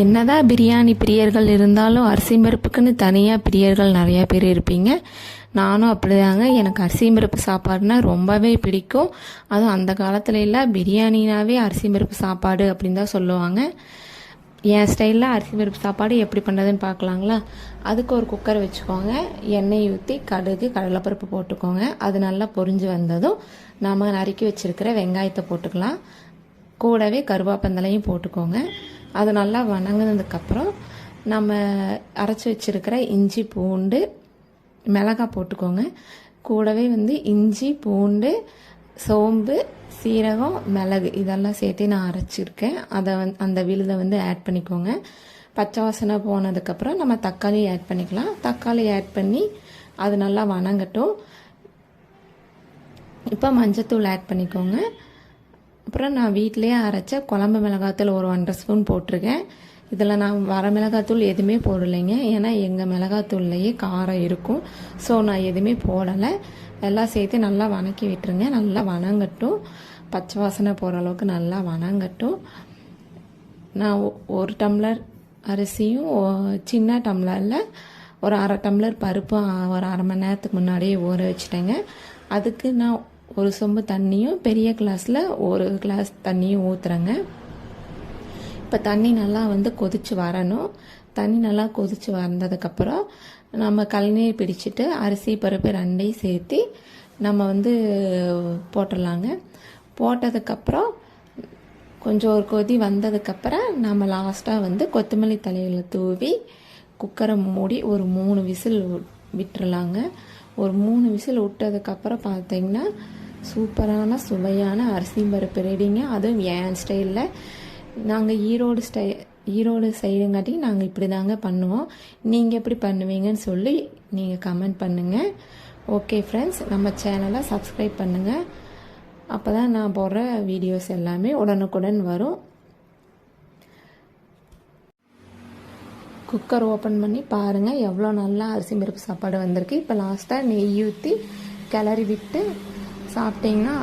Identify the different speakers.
Speaker 1: என்னதான் பிரியாணி பிரியர்கள் இருந்தாலும் அரிசி பருப்புக்குன்னு தனியாக பிரியர்கள் நிறையா பேர் இருப்பீங்க. நானும் அப்படிதாங்க. எனக்கு அரிசி பருப்பு சாப்பாடுனா ரொம்பவே பிடிக்கும். அதுவும் அந்த காலத்துல எல்லாம் பிரியாணினாவே அரிசி பருப்பு சாப்பாடு அப்படின்னு தான் சொல்லுவாங்க. என் ஸ்டைலில் அரிசி பருப்பு சாப்பாடு எப்படி பண்ணுறதுன்னு பார்க்கலாங்களா? அதுக்கு ஒரு குக்கர் வச்சுக்கோங்க. எண்ணெய் ஊற்றி கடுகு கடலைப்பருப்பு போட்டுக்கோங்க. அது நல்லா பொரிஞ்சு வந்ததும் நம்ம நறுக்கி வச்சுருக்கிற வெங்காயத்தை போட்டுக்கலாம். கூடவே கருவேப்பந்தலையும் போட்டுக்கோங்க. அது நல்லா வணங்கினதுக்கப்புறம் நம்ம அரைச்சி வச்சுருக்கிற இஞ்சி பூண்டு மிளகாய் போட்டுக்கோங்க. கூடவே இஞ்சி பூண்டு சோம்பு சீரகம் மிளகு இதெல்லாம் சேர்த்து நான் அரைச்சிருக்கேன். அதை அந்த விழுதை ஆட் பண்ணிக்கோங்க. பச்சை வாசனை போனதுக்கப்புறம் நம்ம தக்காளி ஆட் பண்ணிக்கலாம். தக்காளி ஆட் பண்ணி அது நல்லா வணங்கட்டும். இப்போ மஞ்சத்தூள் ஆட் பண்ணிக்கோங்க. அப்புறம் நான் வீட்டிலேயே அரைச்ச குழம்பு மிளகாத்தூள் ஒரு 1.5 ஸ்பூன் போட்டிருக்கேன். இதில் நான் வர மிளகாத்தூள் எதுவுமே போடலைங்க. ஏன்னா எங்கள் மிளகாத்தூள்லையே காரம் இருக்கும். ஸோ நான் எதுவுமே போடலை. எல்லாம் சேர்த்து நல்லா வணக்கி விட்டுருங்க. நல்லா வணங்கட்டும். பச்சை வாசனை போகிற அளவுக்கு நல்லா வணங்கட்டும். நான் 1 டம்ளர் அரிசியும் சின்ன டம்ளரில் ஒரு 1/2 டம்ளர் பருப்பும் ஒரு 1/2 மணி நேரத்துக்கு முன்னாடியே ஊற வச்சுட்டேங்க. அதுக்கு நான் 1 சொம்பு தண்ணியும் பெரிய கிளாஸில் 1 கிளாஸ் தண்ணியும் ஊற்றுறேங்க. இப்போ தண்ணி நல்லா கொதித்து வரணும். தண்ணி நல்லா கொதித்து வந்ததுக்கப்புறம் நம்ம கழநீர் பிடிச்சிட்டு அரிசி பருப்பு ரெண்டையும் சேர்த்து நம்ம போட்டுடலாங்க. போட்டதுக்கப்புறம் கொஞ்சம் ஒரு கொதி வந்ததுக்கப்புறம் நம்ம லாஸ்ட்டாக கொத்தமல்லி தலையில் தூவி குக்கரை மூடி ஒரு 3 விசில் விட்டுறலாங்க. ஒரு 3 விசில் விட்டதுக்கப்புறம் பார்த்தீங்கன்னா சூப்பரான சுவையான அரிசி பருப்பு ரெடிங்க. அதுவும் என் ஸ்டைலில். நாங்கள் ஈரோடு சைடுங்காட்டி நாங்கள் இப்படி தாங்க பண்ணுவோம். நீங்கள் எப்படி பண்ணுவீங்கன்னு சொல்லி நீங்கள் கமெண்ட் பண்ணுங்கள். ஓகே ஃப்ரெண்ட்ஸ், நம்ம சேனலை சப்ஸ்கிரைப் பண்ணுங்கள். அப்போ தான் நான் போடுற வீடியோஸ் எல்லாமே உடனுக்குடன் வரும். குக்கர் ஓப்பன் பண்ணி பாருங்கள் எவ்வளோ நல்லா அரிசி பருப்பு சாப்பாடு வந்திருக்கு. இப்போ லாஸ்ட்டாக நெய் ஊற்றி கிளறி விட்டு சாப்பிட்டிங்கன்னா